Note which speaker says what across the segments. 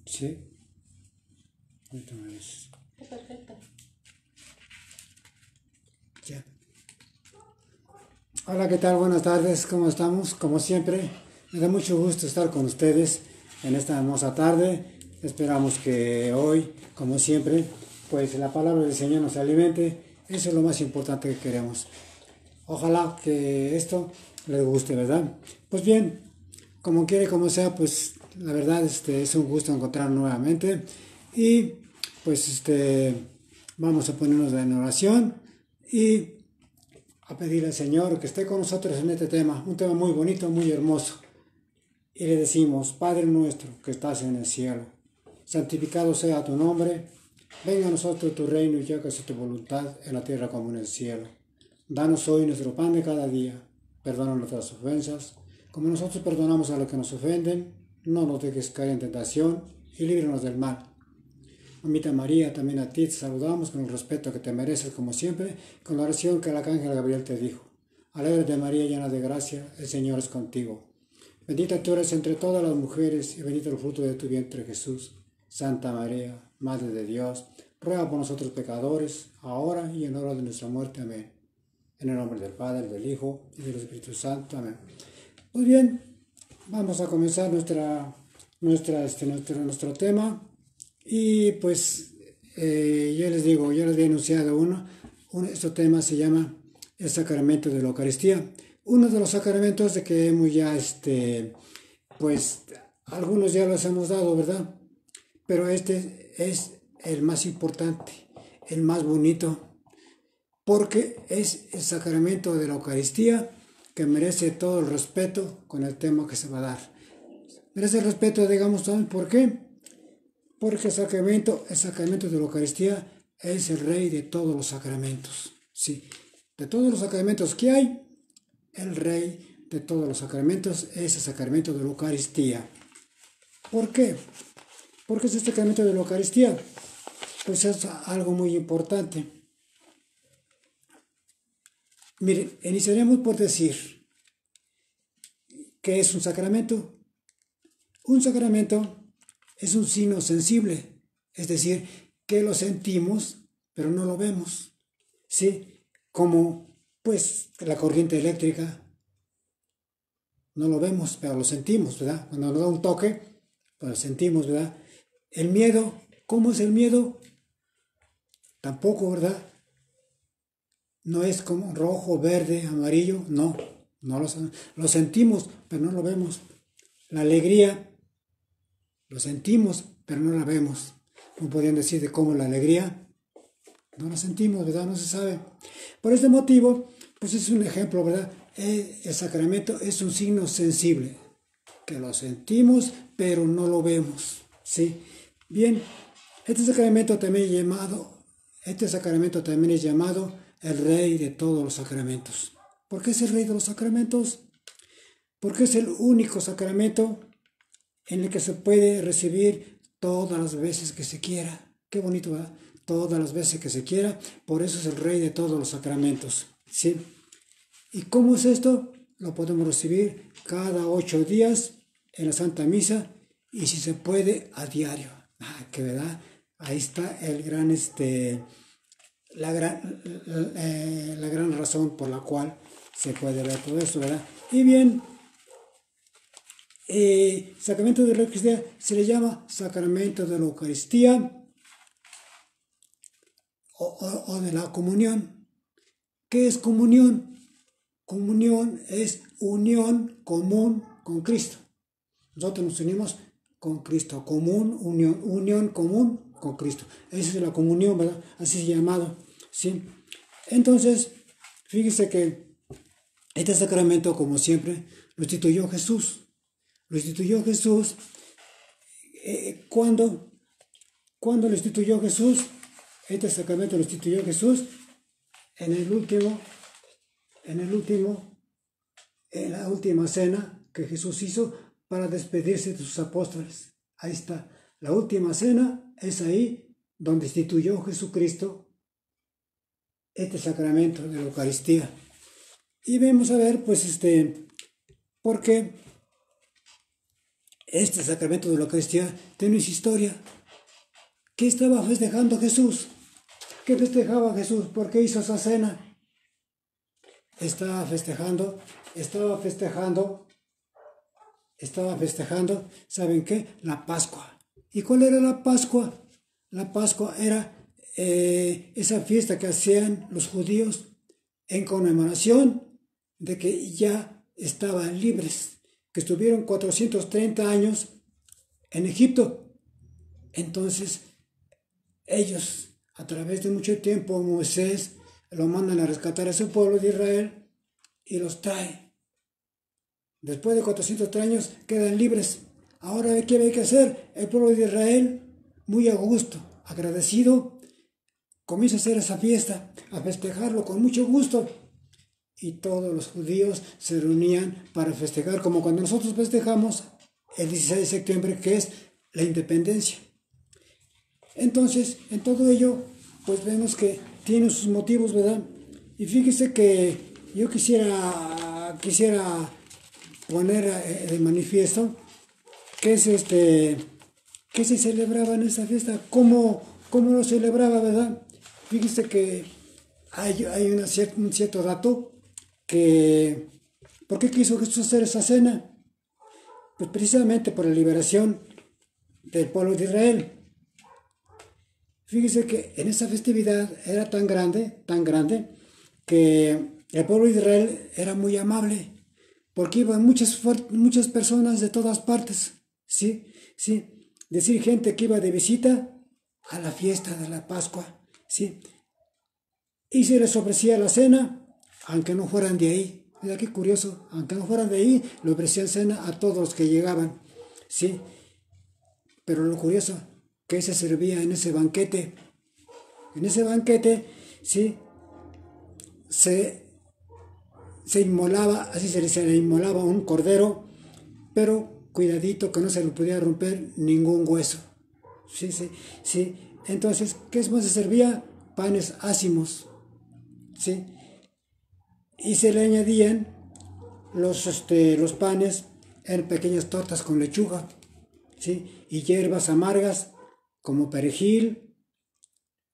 Speaker 1: Sí, ahorita me dices.
Speaker 2: Perfecto.
Speaker 1: Ya. Hola, ¿qué tal? Buenas tardes, ¿cómo estamos? Como siempre, me da mucho gusto estar con ustedes en esta hermosa tarde. Esperamos que hoy, como siempre, pues la palabra del Señor nos alimente. Eso es lo más importante que queremos. Ojalá que esto les guste, ¿verdad? Pues bien, como quiere, como sea, pues la verdad es un gusto encontrar nuevamente y pues vamos a ponernos en oración y a pedir al Señor que esté con nosotros en este tema, un tema muy bonito, muy hermoso. Y le decimos, Padre nuestro que estás en el cielo, santificado sea tu nombre, venga a nosotros tu reino y hágase tu voluntad en la tierra como en el cielo. Danos hoy nuestro pan de cada día, perdona nuestras ofensas, como nosotros perdonamos a los que nos ofenden, no nos dejes caer en tentación y líbranos del mal. Mamita María, también a ti te saludamos con el respeto que te mereces como siempre, con la oración que el arcángel Gabriel te dijo. Alégrate María, llena de gracia, el Señor es contigo. Bendita tú eres entre todas las mujeres y bendito el fruto de tu vientre Jesús. Santa María, Madre de Dios, ruega por nosotros pecadores, ahora y en la hora de nuestra muerte. Amén. En el nombre del Padre, del Hijo y del Espíritu Santo. Amén. Muy bien, vamos a comenzar nuestro tema. Y pues yo les digo, yo les había anunciado este tema se llama el sacramento de la Eucaristía. Uno de los sacramentos de que hemos ya, pues algunos ya los hemos dado, ¿verdad? Pero este es el más importante, el más bonito, porque es el sacramento de la Eucaristía que merece todo el respeto con el tema que se va a dar. Merece el respeto, digamos, ¿saben por qué? Porque el sacramento de la Eucaristía es el rey de todos los sacramentos. Sí, de todos los sacramentos que hay, el rey de todos los sacramentos es el sacramento de la Eucaristía. ¿Por qué? Porque es el sacramento de la Eucaristía. Pues es algo muy importante. Miren, iniciaremos por decir ¿qué es un sacramento? Un sacramento es un signo sensible, es decir, que lo sentimos, pero no lo vemos. ¿Sí? Como, pues, la corriente eléctrica, no lo vemos, pero lo sentimos, ¿verdad? Cuando nos da un toque, pues lo sentimos, ¿verdad? El miedo, ¿cómo es el miedo? Tampoco, ¿verdad? No es como rojo, verde, amarillo, no lo sentimos, pero no lo vemos. La alegría, lo sentimos, pero no la vemos. ¿Cómo podrían decir de cómo la alegría? No la sentimos, ¿verdad? No se sabe. Por este motivo, pues es un ejemplo, ¿verdad? El sacramento es un signo sensible, que lo sentimos, pero no lo vemos, ¿sí? Bien, este sacramento también es llamado el Rey de todos los sacramentos. ¿Por qué es el Rey de los sacramentos? Porque es el único sacramento en el que se puede recibir todas las veces que se quiera. Qué bonito, ¿verdad? Todas las veces que se quiera, por eso es el Rey de todos los sacramentos, ¿sí? ¿Y cómo es esto? Lo podemos recibir cada 8 días en la Santa Misa y si se puede a diario. Que verdad, ahí está la gran razón por la cual se puede ver todo esto, ¿verdad? Y bien, sacramento de la Eucaristía se le llama sacramento de la Eucaristía o de la comunión. ¿Qué es comunión? Comunión es unión común con Cristo. Nosotros nos unimos con Cristo, unión común con Cristo. Esa es la comunión, ¿verdad? Así es llamado, ¿sí? Entonces, fíjese que este sacramento, como siempre, lo instituyó Jesús. Lo instituyó Jesús. ¿Cuándo lo instituyó Jesús? Este sacramento lo instituyó Jesús en la última cena que Jesús hizo para despedirse de sus apóstoles. Ahí está. La última cena es ahí donde instituyó Jesucristo este sacramento de la Eucaristía. Y vamos a ver, pues, por qué Este sacramento de la Eucaristía tiene su historia. ¿Qué estaba festejando Jesús? ¿Qué festejaba Jesús? ¿Por qué hizo esa cena? Estaba festejando, ¿saben qué? La Pascua. ¿Y cuál era la Pascua? La Pascua era esa fiesta que hacían los judíos en conmemoración de que ya estaban libres, que estuvieron 430 años en Egipto. Entonces, ellos, a través de mucho tiempo, Moisés lo mandan a rescatar a su pueblo de Israel y los trae. Después de 403 años quedan libres. Ahora, ¿qué hay que hacer? El pueblo de Israel, muy a gusto, agradecido, comienza a hacer esa fiesta, a festejarlo con mucho gusto. Y todos los judíos se reunían para festejar, como cuando nosotros festejamos el 16 de septiembre, que es la independencia. Entonces, en todo ello, pues vemos que tiene sus motivos, ¿verdad? Y fíjese que yo quisiera poner de manifiesto qué es qué se celebraba en esta fiesta, cómo lo celebraba, ¿verdad? Fíjese que hay un cierto dato que, ¿por qué quiso Jesús hacer esa cena? Pues precisamente por la liberación del pueblo de Israel. Fíjese que en esa festividad era tan grande, que el pueblo de Israel era muy amable, porque iban muchas personas de todas partes, ¿sí? ¿Sí? Decir, gente que iba de visita a la fiesta de la Pascua, ¿sí? Y se les ofrecía la cena, aunque no fueran de ahí. Mira qué curioso, aunque no fueran de ahí, le ofrecían cena a todos los que llegaban, ¿sí? Pero lo curioso, que se servía en ese banquete. En ese banquete, ¿sí? Se inmolaba, así se le inmolaba un cordero, pero cuidadito que no se le pudiera romper ningún hueso. Sí, sí, sí. Entonces, ¿qué más se servía? Panes ácimos, ¿sí? Y se le añadían los panes en pequeñas tortas con lechuga, ¿sí? Y hierbas amargas como perejil,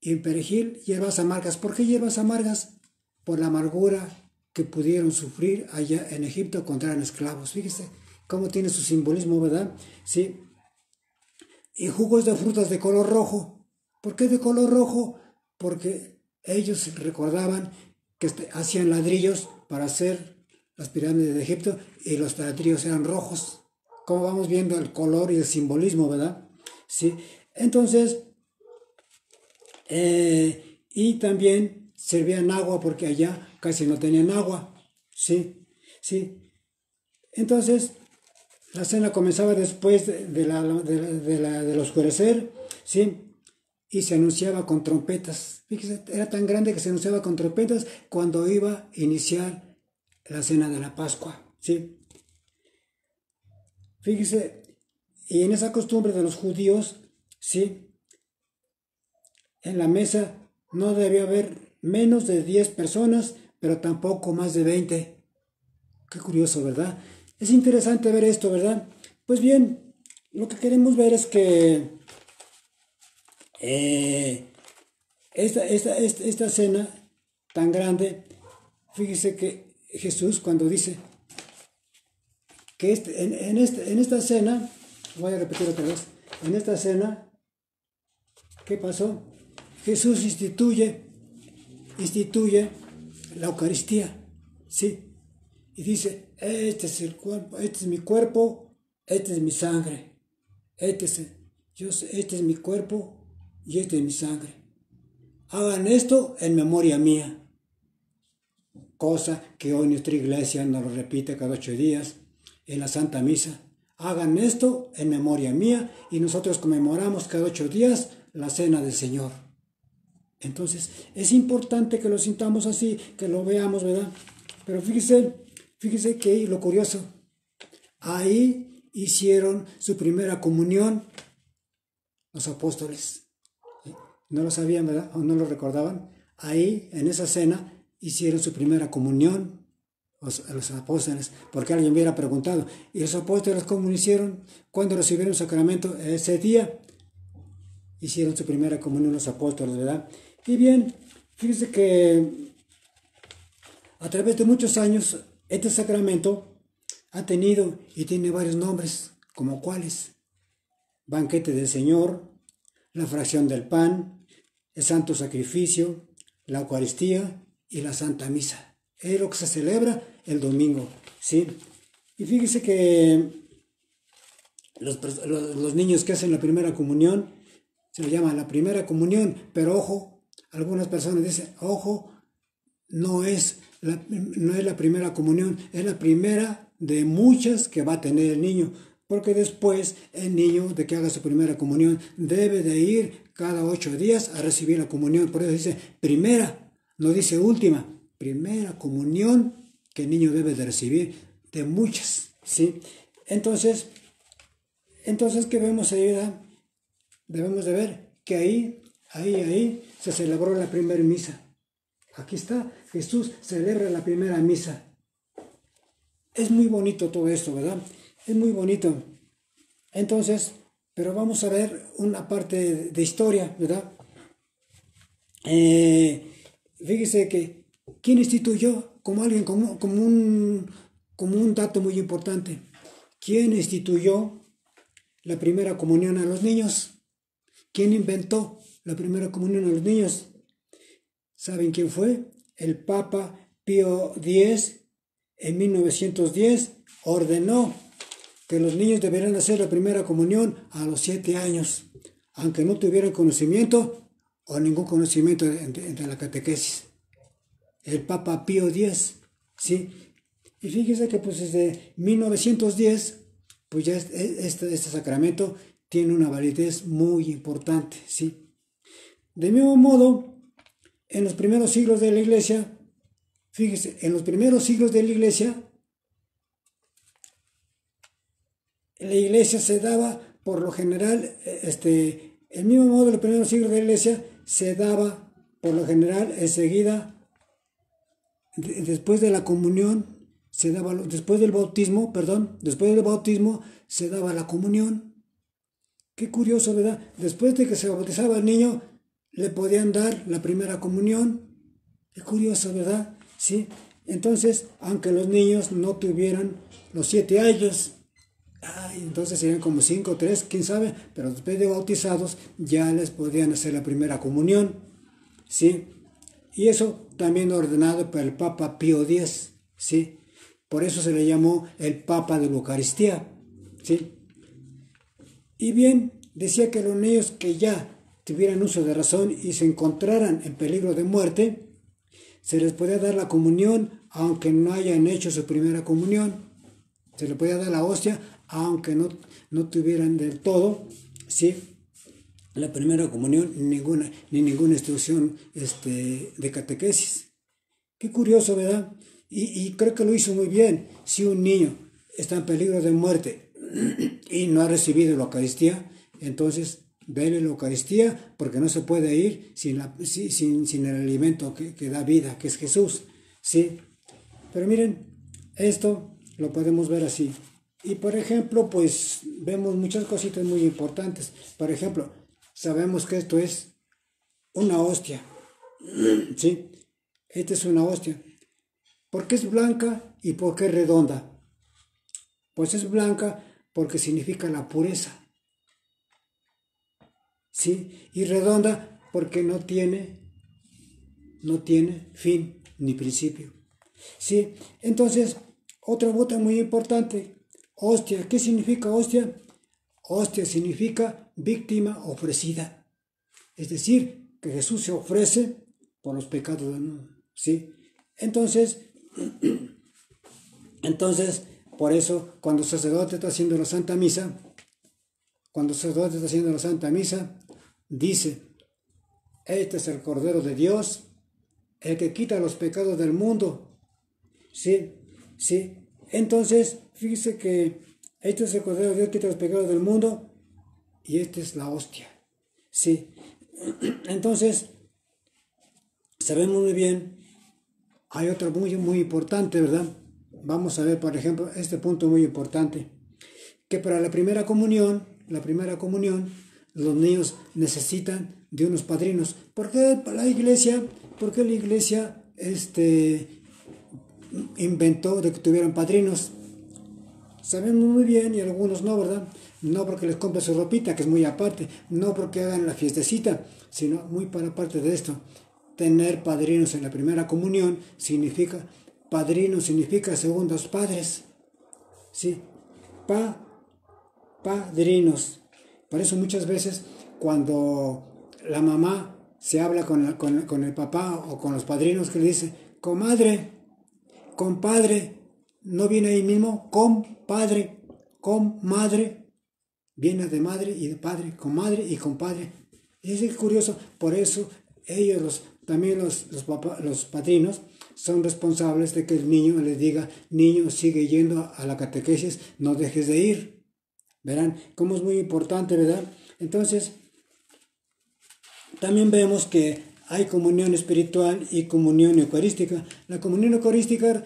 Speaker 1: y perejil, hierbas amargas. ¿Por qué hierbas amargas? Por la amargura que pudieron sufrir allá en Egipto cuando eran esclavos. Fíjese cómo tiene su simbolismo, ¿verdad? Sí. Y jugos de frutas de color rojo. ¿Por qué de color rojo? Porque ellos recordaban que hacían ladrillos para hacer las pirámides de Egipto y los ladrillos eran rojos. Como vamos viendo el color y el simbolismo, ¿verdad? Sí. Entonces, y también servían agua porque allá casi no tenían agua. Sí, sí. Entonces, la cena comenzaba después del oscurecer, ¿sí? Y se anunciaba con trompetas. Fíjese, era tan grande que se anunciaba con trompetas cuando iba a iniciar la cena de la Pascua, ¿sí? Fíjese, y en esa costumbre de los judíos, ¿sí? En la mesa no debía haber menos de 10 personas, pero tampoco más de 20. Qué curioso, ¿verdad? Es interesante ver esto, ¿verdad? Pues bien, lo que queremos ver es que esta cena tan grande, fíjese que Jesús cuando dice que en esta cena, voy a repetir otra vez, en esta cena, ¿qué pasó? Jesús instituye la Eucaristía, ¿sí? Y dice, este es el cuerpo, este es mi cuerpo, este es mi sangre, este es mi cuerpo y este es mi sangre. Hagan esto en memoria mía, cosa que hoy nuestra iglesia nos lo repite cada 8 días en la Santa Misa. Hagan esto en memoria mía y nosotros conmemoramos cada 8 días la Cena del Señor. Entonces, es importante que lo sintamos así, que lo veamos, ¿verdad? Pero fíjese que lo curioso, ahí hicieron su primera comunión los apóstoles. No lo sabían, ¿verdad? O no lo recordaban. Ahí, en esa cena, hicieron su primera comunión los apóstoles, porque alguien hubiera preguntado, ¿y los apóstoles cómo lo hicieron? ¿Cuándo recibieron el sacramento? Ese día hicieron su primera comunión los apóstoles, ¿verdad? Y bien, fíjense que a través de muchos años, este sacramento ha tenido y tiene varios nombres, como cuáles: banquete del Señor, la fracción del pan, el santo sacrificio, la Eucaristía y la Santa Misa. Es lo que se celebra el domingo, ¿sí? Y fíjese que los niños que hacen la primera comunión se le llama la primera comunión, pero ojo, algunas personas dicen, ojo, no es la primera comunión, es la primera de muchas que va a tener el niño, porque después el niño de que haga su primera comunión debe de ir cada 8 días a recibir la comunión. Por eso dice primera, no dice última, primera comunión que el niño debe de recibir de muchas, ¿sí? Entonces ¿qué vemos ahí, verdad? Debemos de ver que ahí se celebró la primera misa. Aquí está, Jesús celebra la primera misa. Es muy bonito todo esto, ¿verdad? Es muy bonito. Entonces, pero vamos a ver una parte de historia, ¿verdad? Fíjese que, ¿quién instituyó? Como un dato muy importante. ¿Quién instituyó la primera comunión a los niños? ¿Quién inventó la primera comunión a los niños? ¿Saben quién fue? El Papa Pío X, en 1910, ordenó que los niños deberían hacer la primera comunión a los 7 años, aunque no tuvieran conocimiento o ningún conocimiento de la catequesis. El Papa Pío X, ¿sí? Y fíjense que pues desde 1910, pues ya este sacramento tiene una validez muy importante, ¿sí? De mismo modo, en los primeros siglos de la Iglesia, fíjese, en los primeros siglos de la Iglesia se daba, por lo general, el mismo modo de los primeros siglos de la Iglesia se daba, por lo general, enseguida, después de la comunión, después del bautismo, se daba la comunión. Qué curioso, ¿verdad? Después de que se bautizaba el niño, le podían dar la primera comunión. Qué curioso, ¿verdad? Sí. Entonces, aunque los niños no tuvieran los 7 años, entonces serían como 5, 3, quién sabe, pero después de bautizados ya les podían hacer la primera comunión, ¿sí? Y eso también ordenado por el Papa Pío X, ¿sí? Por eso se le llamó el Papa de la Eucaristía, ¿sí? Y bien, decía que los niños que ya tuvieran uso de razón y se encontraran en peligro de muerte, se les podía dar la comunión aunque no hayan hecho su primera comunión. Se les podía dar la hostia aunque no tuvieran del todo, ¿sí?, la primera comunión ni ninguna instrucción de catequesis. Qué curioso, ¿verdad? Y creo que lo hizo muy bien. Si un niño está en peligro de muerte y no ha recibido la Eucaristía, entonces dele la Eucaristía, porque no se puede ir sin el alimento que da vida, que es Jesús, ¿sí? Pero miren, esto lo podemos ver así. Y por ejemplo, pues vemos muchas cositas muy importantes. Por ejemplo, sabemos que esto es una hostia, ¿sí? Esta es una hostia. ¿Por qué es blanca y por qué es redonda? Pues es blanca porque significa la pureza, ¿sí? Y redonda porque no tiene fin ni principio, ¿sí? Entonces, otra bota muy importante, hostia. ¿Qué significa hostia? Hostia significa víctima ofrecida. Es decir, que Jesús se ofrece por los pecados del mundo, ¿sí? Entonces, por eso, cuando el sacerdote está haciendo la Santa Misa, dice, este es el Cordero de Dios, el que quita los pecados del mundo, ¿sí? ¿Sí? Entonces, fíjese que este es el Cordero de Dios que quita los pecados del mundo, y esta es la hostia, ¿sí? Entonces, sabemos muy bien, hay otra muy, muy importante, ¿verdad? vamos a ver, por ejemplo, este punto muy importante, que para la primera comunión, los niños necesitan de unos padrinos. ¿Por qué la iglesia inventó de que tuvieran padrinos? Sabemos muy bien, y algunos no, ¿verdad? No porque les compre su ropita, que es muy aparte, no porque hagan la fiestecita, sino muy para aparte de esto. Tener padrinos en la primera comunión significa, padrino significa segundos padres, ¿sí? Padrinos. Por eso muchas veces cuando la mamá se habla con el papá o con los padrinos, que le dice, comadre, compadre, no viene ahí mismo, compadre, comadre, viene de madre y de padre, comadre y compadre. Y es curioso, por eso ellos, también los padrinos, son responsables de que el niño les diga, niño, sigue yendo a la catequesis, no dejes de ir. Verán cómo es muy importante, ¿verdad? Entonces, también vemos que hay comunión espiritual y comunión eucarística. La comunión eucarística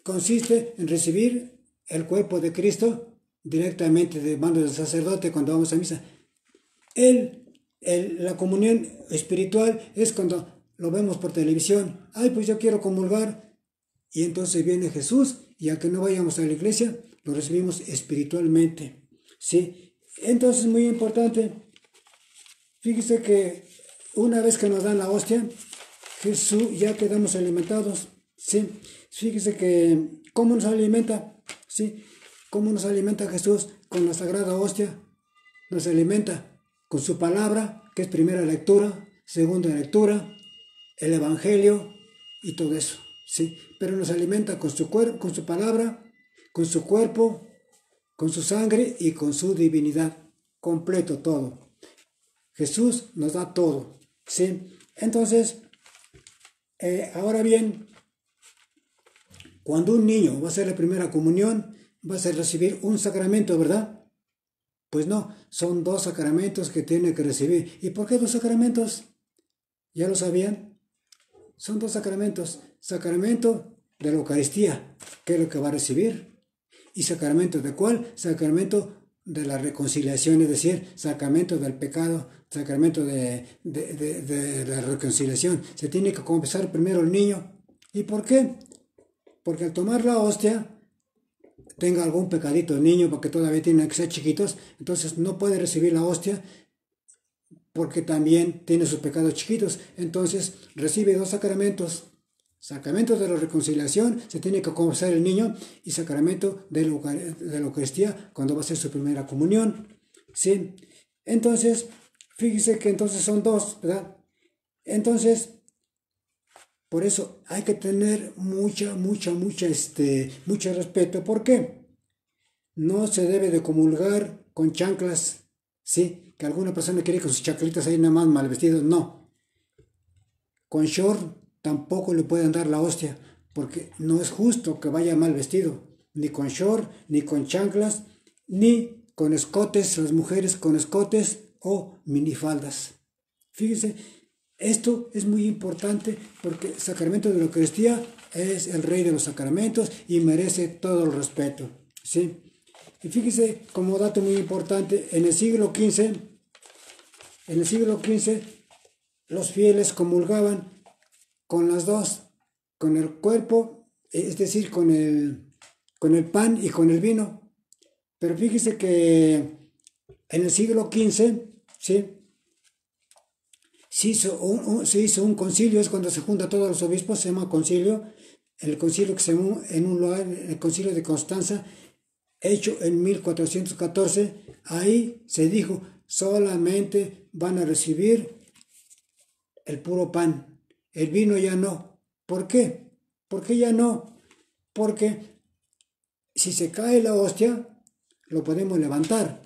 Speaker 1: consiste en recibir el cuerpo de Cristo directamente de manos del sacerdote cuando vamos a misa. La comunión espiritual es cuando lo vemos por televisión. Ay, pues yo quiero comulgar. Y entonces viene Jesús y aunque no vayamos a la iglesia, lo recibimos espiritualmente. ¿Sí? Entonces, muy importante, fíjese que una vez que nos dan la hostia, Jesús, ya quedamos alimentados. ¿Sí? Fíjese que, ¿cómo nos alimenta? ¿Sí? ¿Cómo nos alimenta Jesús? Con la sagrada hostia. Nos alimenta con su palabra, que es primera lectura, segunda lectura, el evangelio y todo eso. ¿Sí? Pero nos alimenta con su palabra, con su cuerpo, con su sangre y con su divinidad. Completo todo. Jesús nos da todo. ¿Sí? Entonces, ahora bien, cuando un niño va a hacer la primera comunión, va a recibir un sacramento, ¿verdad? Pues no, son 2 sacramentos que tiene que recibir. ¿Y por qué 2 sacramentos? ¿Ya lo sabían? Son 2 sacramentos. Sacramento de la Eucaristía, que es lo que va a recibir. ¿Y sacramento de cuál? Sacramento de la reconciliación, es decir, sacramento del pecado, sacramento de la reconciliación. Se tiene que confesar primero el niño. ¿Y por qué? Porque al tomar la hostia, tenga algún pecadito el niño, porque todavía tiene que ser chiquitos, entonces no puede recibir la hostia, porque también tiene sus pecados chiquitos. Entonces recibe 2 sacramentos. Sacramento de la reconciliación, se tiene que confesar el niño, y sacramento de la Eucaristía, cuando va a hacer su primera comunión. ¿Sí? Entonces, fíjese que entonces son 2, ¿verdad? Entonces, por eso hay que tener mucho respeto. ¿Por qué? No se debe de comulgar con chanclas, ¿sí? Que alguna persona quiere con sus chanclitas ahí nada más mal vestidos. No. Con short tampoco le pueden dar la hostia, porque no es justo que vaya mal vestido. Ni con short, ni con chanclas, ni con escotes, las mujeres con escotes o minifaldas. Fíjese, esto es muy importante porque el sacramento de la Eucaristía es el rey de los sacramentos y merece todo el respeto. ¿Sí? Y fíjese, como dato muy importante, en el siglo XV, los fieles comulgaban con las 2, con el cuerpo, es decir, con el pan y con el vino. Pero fíjese que en el siglo XV, ¿sí? Se hizo un concilio, es cuando se juntan todos los obispos, se llama concilio, el concilio que se llama en un lugar, el concilio de Constanza, hecho en 1414, ahí se dijo, solamente van a recibir el puro pan, el vino ya no. ¿Por qué? ¿Por qué ya no? Porque si se cae la hostia, lo podemos levantar,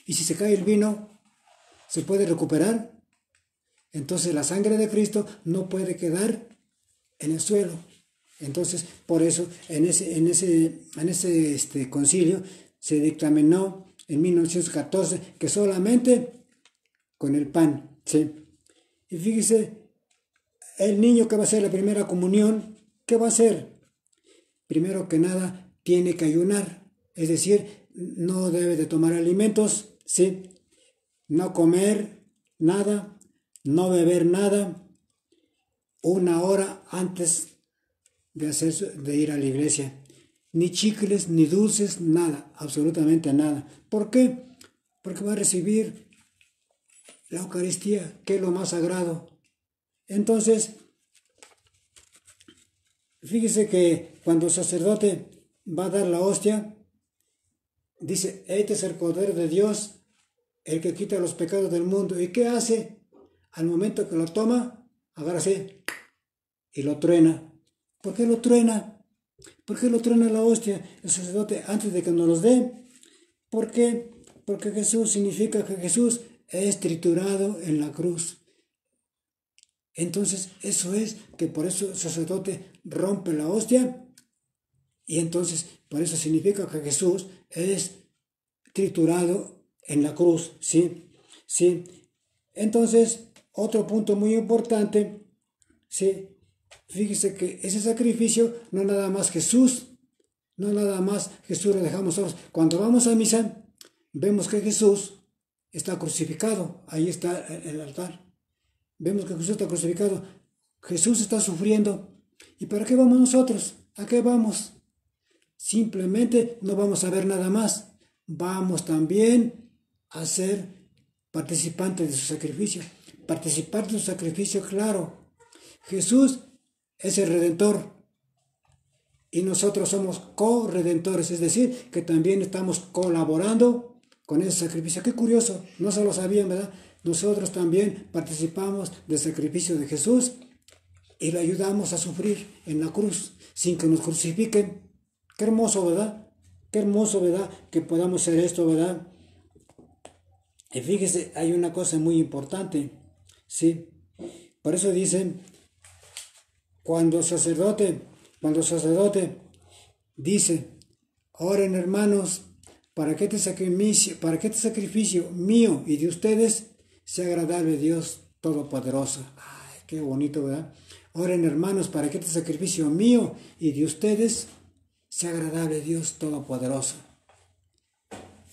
Speaker 1: y si se cae el vino, ¿se puede recuperar? Entonces la sangre de Cristo no puede quedar en el suelo. Entonces, por eso, en ese concilio se dictaminó en 1914 que solamente con el pan, ¿sí? Y fíjese, el niño que va a hacer la primera comunión, ¿qué va a hacer? primero que nada, tiene que ayunar. Es decir, no debe de tomar alimentos, ¿sí? No comer nada, no beber nada, una hora antes de ir a la iglesia. Ni chicles, ni dulces, nada, absolutamente nada. ¿Por qué? Porque va a recibir la Eucaristía, que es lo más sagrado. Entonces, fíjese que cuando el sacerdote va a dar la hostia, dice, este es el Cordero de Dios, el que quita los pecados del mundo. ¿Y qué hace? Al momento que lo toma, agarra así y lo truena. ¿Por qué lo truena? ¿Por qué lo truena la hostia el sacerdote antes de que nos los dé? ¿Por qué? Porque Jesús significa que Jesús es triturado en la cruz. Entonces, eso es que por eso el sacerdote rompe la hostia y entonces por eso significa que Jesús es triturado en la cruz, ¿sí? ¿Sí? Entonces, otro punto muy importante, ¿sí? Fíjese que ese sacrificio no nada más Jesús, no nada más Jesús lo dejamos solos. Cuando vamos a misa, vemos que Jesús está crucificado, ahí está el altar. Vemos que Jesús está crucificado, Jesús está sufriendo. ¿Y para qué vamos nosotros? ¿A qué vamos? Simplemente no vamos a ver nada más. Vamos también a ser participantes de su sacrificio. Participar de su sacrificio, claro. Jesús es el Redentor y nosotros somos co-redentores, es decir, que también estamos colaborando con ese sacrificio. Qué curioso, no se lo sabían, ¿verdad? Nosotros también participamos del sacrificio de Jesús y le ayudamos a sufrir en la cruz sin que nos crucifiquen. Qué hermoso, ¿verdad? Qué hermoso, ¿verdad? Que podamos hacer esto, ¿verdad? Y fíjese, hay una cosa muy importante, ¿sí? Por eso dicen, cuando el sacerdote dice, oren hermanos, para que este sacrificio mío y de ustedes sea agradable a Dios Todopoderoso. Ay, qué bonito, ¿verdad? Oren hermanos, para que este sacrificio mío y de ustedes sea agradable a Dios Todopoderoso.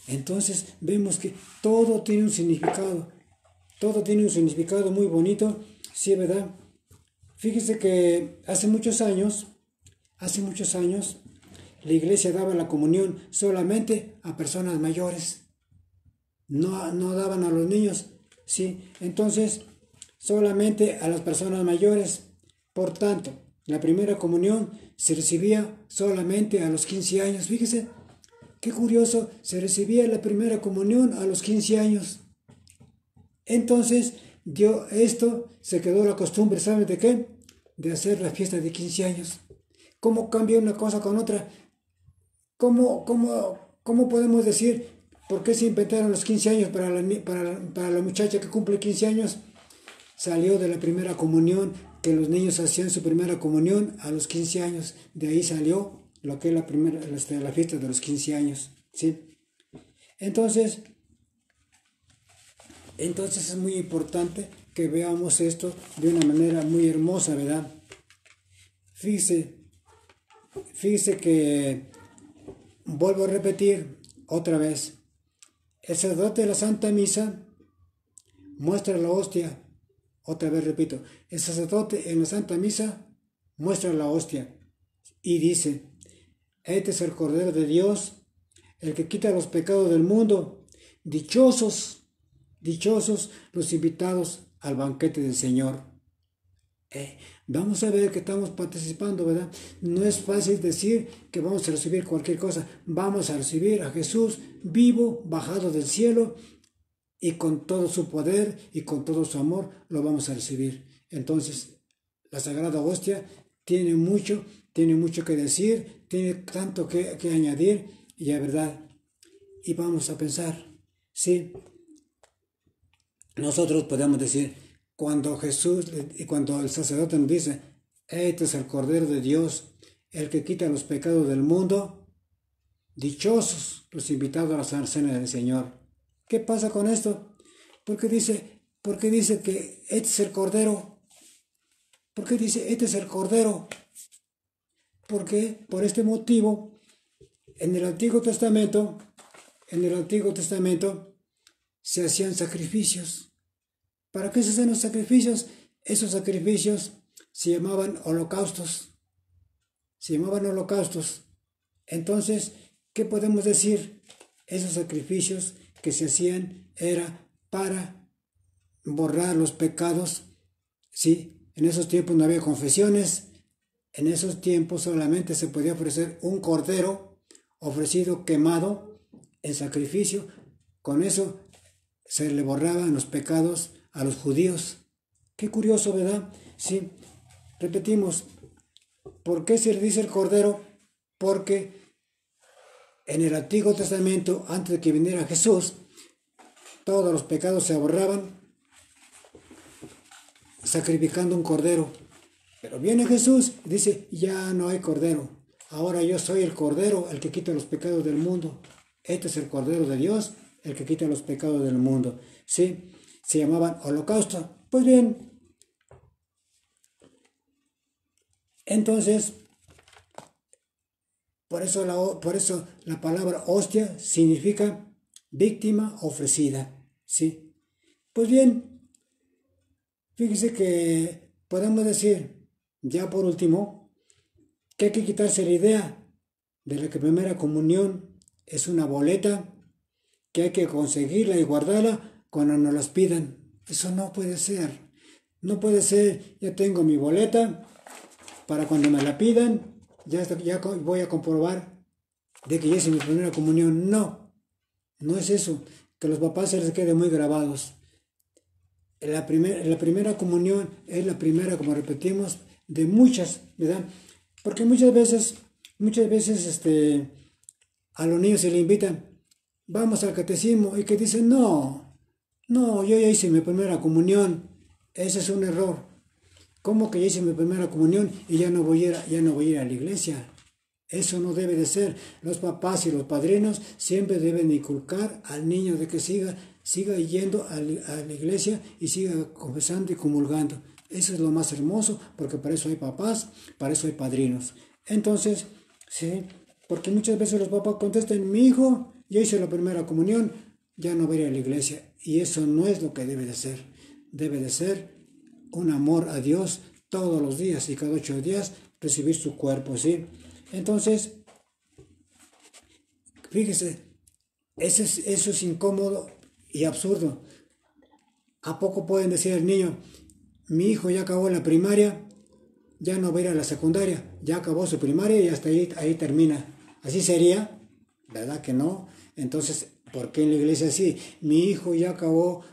Speaker 1: Entonces vemos que todo tiene un significado muy bonito, sí, ¿verdad? Fíjese que hace muchos años, la iglesia daba la comunión solamente a personas mayores, no daban a los niños, ¿sí? Entonces, solamente a las personas mayores. Por tanto, la primera comunión se recibía solamente a los 15 años. Fíjese, qué curioso, se recibía la primera comunión a los 15 años. Entonces, se quedó la costumbre, ¿saben de qué? De hacer la fiesta de 15 años. ¿Cómo cambia una cosa con otra? ¿Cómo podemos decir por qué se inventaron los 15 años para la muchacha que cumple 15 años? Salió de la primera comunión, que los niños hacían su primera comunión a los 15 años. De ahí salió lo que es la fiesta de los 15 años, ¿sí? Entonces es muy importante que veamos esto de una manera muy hermosa, ¿verdad? Fíjese que, vuelvo a repetir otra vez, el sacerdote de la Santa Misa muestra la hostia. Otra vez repito, el sacerdote en la Santa Misa muestra la hostia y dice, este es el Cordero de Dios, el que quita los pecados del mundo. Dichosos los invitados al banquete del Señor. Vamos a ver que estamos participando, ¿verdad? No es fácil decir que vamos a recibir cualquier cosa. Vamos a recibir a Jesús vivo, bajado del cielo, y con todo su poder y con todo su amor lo vamos a recibir. Entonces, la Sagrada Hostia tiene mucho que decir, tiene tanto que añadir, y es verdad. Y vamos a pensar, sí, nosotros podemos decir, cuando el sacerdote nos dice, este es el Cordero de Dios, el que quita los pecados del mundo, dichosos los invitados a la Santa Cena del Señor. ¿Qué pasa con esto? ¿Por qué dice que este es el Cordero? ¿Por qué dice este es el Cordero? Porque por este motivo, en el Antiguo Testamento, se hacían sacrificios. ¿Para qué se hacían los sacrificios? Esos sacrificios se llamaban holocaustos. Entonces, ¿qué podemos decir? Esos sacrificios que se hacían era para borrar los pecados. Sí, en esos tiempos no había confesiones. En esos tiempos solamente se podía ofrecer un cordero ofrecido quemado en sacrificio. Con eso se le borraban los pecados a los judíos. Qué curioso, ¿verdad? Sí, repetimos. ¿Por qué se le dice el cordero? Porque en el Antiguo Testamento, antes de que viniera Jesús, todos los pecados se borraban sacrificando un cordero. Pero viene Jesús y dice, ya no hay cordero. Ahora yo soy el cordero, el que quita los pecados del mundo. Este es el cordero de Dios, el que quita los pecados del mundo. Sí, se llamaban holocausto. Pues bien, entonces, por eso la palabra hostia significa víctima ofrecida. ¿Sí? Pues bien, fíjese que podemos decir, ya por último, que hay que quitarse la idea de la que primera comunión es una boleta que hay que conseguirla y guardarla cuando nos las pidan. Eso no puede ser. No puede ser, ya tengo mi boleta, para cuando me la pidan, ya voy a comprobar de que ya hice mi primera comunión. No, no es eso. Que a los papás se les quede muy grabados. La primera comunión es la primera, como repetimos, de muchas, ¿verdad? Porque muchas veces a los niños se les invitan, vamos al catecismo, y que dicen, no, yo ya hice mi primera comunión. Ese es un error. ¿Cómo que ya hice mi primera comunión y ya no voy a ir a la iglesia? Eso no debe de ser. Los papás y los padrinos siempre deben inculcar al niño de que siga yendo a la iglesia y siga confesando y comulgando. Eso es lo más hermoso, porque para eso hay papás, para eso hay padrinos. Entonces, sí, porque muchas veces los papás contestan, mi hijo ya hizo la primera comunión, ya no va a ir a la iglesia. Y eso no es lo que debe de ser. Debe de ser un amor a Dios todos los días y cada 8 días recibir su cuerpo, ¿sí? Entonces, fíjese, eso es incómodo y absurdo. ¿A poco pueden decir al niño, mi hijo ya acabó la primaria, ya no va a ir a la secundaria, ya acabó su primaria y hasta ahí termina? ¿Así sería? ¿Verdad que no? Entonces, ¿por qué en la iglesia así? Mi hijo ya acabó,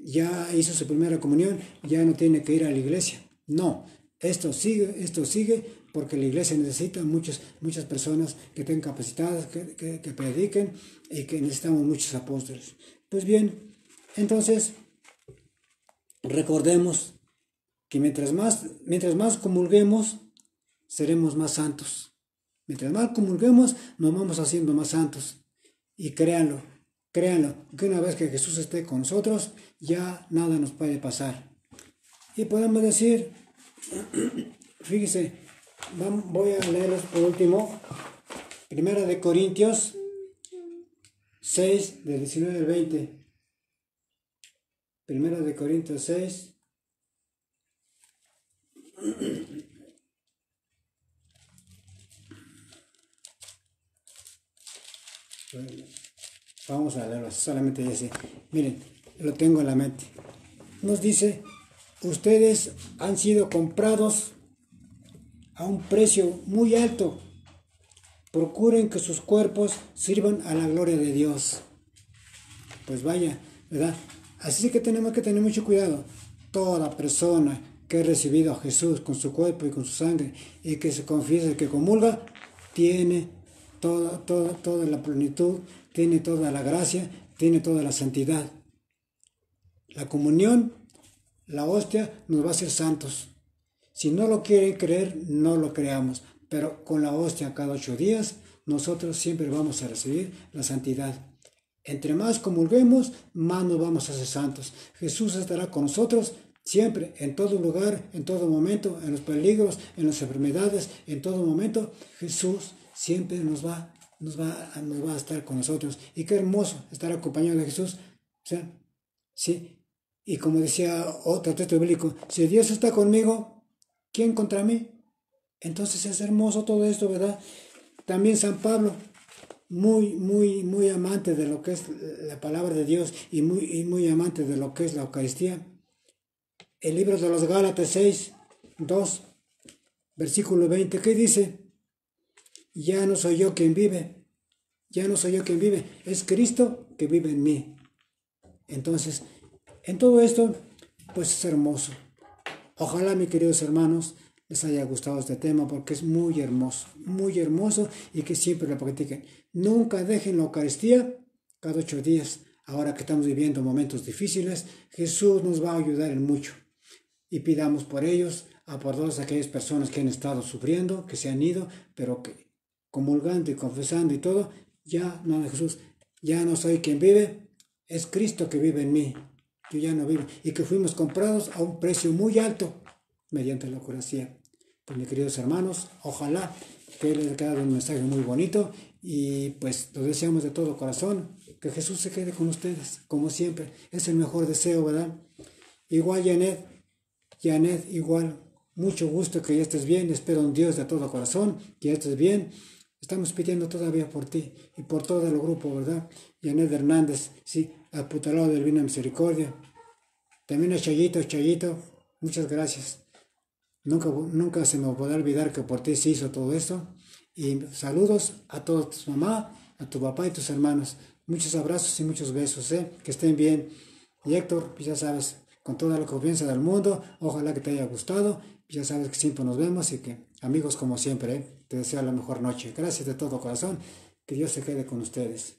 Speaker 1: ya hizo su primera comunión, ya no tiene que ir a la iglesia. No, esto sigue porque la iglesia necesita muchas personas que estén capacitadas, que prediquen, y que necesitamos muchos apóstoles. Pues bien, entonces recordemos que mientras más comulguemos, seremos más santos. Mientras más comulguemos, nos vamos haciendo más santos. Y créanlo, que una vez que Jesús esté con nosotros, ya nada nos puede pasar. Y podemos decir, fíjese, voy a leerlos por último, 1 de Corintios 6, del 19 al 20. 1 de Corintios 6. Vamos a leerlo, solamente así. Miren, lo tengo en la mente. Nos dice, ustedes han sido comprados a un precio muy alto. Procuren que sus cuerpos sirvan a la gloria de Dios. Pues vaya, ¿verdad? Así que tenemos que tener mucho cuidado. Toda persona que ha recibido a Jesús con su cuerpo y con su sangre y que se confiesa, que comulga, tiene toda la plenitud, tiene toda la gracia, tiene toda la santidad. La comunión, la hostia, nos va a hacer santos. Si no lo quieren creer, no lo creamos. Pero con la hostia cada 8 días, nosotros siempre vamos a recibir la santidad. Entre más comulguemos, más nos vamos a hacer santos. Jesús estará con nosotros Siempre, en todo lugar, en todo momento, en los peligros, en las enfermedades, en todo momento, Jesús siempre nos va a estar con nosotros. Y qué hermoso estar acompañado de Jesús. O sea, sí. Y como decía otro texto bíblico, si Dios está conmigo, ¿quién contra mí? Entonces es hermoso todo esto, ¿verdad? También San Pablo, muy amante de lo que es la palabra de Dios y muy amante de lo que es la Eucaristía. El libro de los Gálatas 6, 2, versículo 20, ¿qué dice? Ya no soy yo quien vive, ya no soy yo quien vive, es Cristo que vive en mí. Entonces, en todo esto, pues es hermoso. Ojalá, mis queridos hermanos, les haya gustado este tema porque es muy hermoso y que siempre lo practiquen. Nunca dejen la Eucaristía cada 8 días. Ahora que estamos viviendo momentos difíciles, Jesús nos va a ayudar en mucho. Y pidamos por ellos, por todas aquellas personas que han estado sufriendo, que se han ido, pero que comulgando y confesando y todo, ya no, Jesús, ya no soy quien vive, es Cristo que vive en mí. Yo ya no vivo. Y que fuimos comprados a un precio muy alto mediante la Eucaristía. Pues mis queridos hermanos, ojalá que les haya quedado un mensaje muy bonito y pues lo deseamos de todo corazón, que Jesús se quede con ustedes, como siempre. Es el mejor deseo, ¿verdad? Igual Janet, igual, mucho gusto que ya estés bien, espero en Dios de todo corazón, que ya estés bien. Estamos pidiendo todavía por ti y por todo el grupo, ¿verdad? Janet Hernández, sí, aputalado del Vino de Misericordia. También a Chayito, muchas gracias. Nunca se me podrá olvidar que por ti se hizo todo esto. Y saludos a todos, tu mamá, a tu papá y tus hermanos. Muchos abrazos y muchos besos, que estén bien. Y Héctor, pues ya sabes, con toda la confianza del mundo, ojalá que te haya gustado. Ya sabes que siempre nos vemos y que, amigos como siempre, te deseo la mejor noche. Gracias de todo corazón, que Dios se quede con ustedes.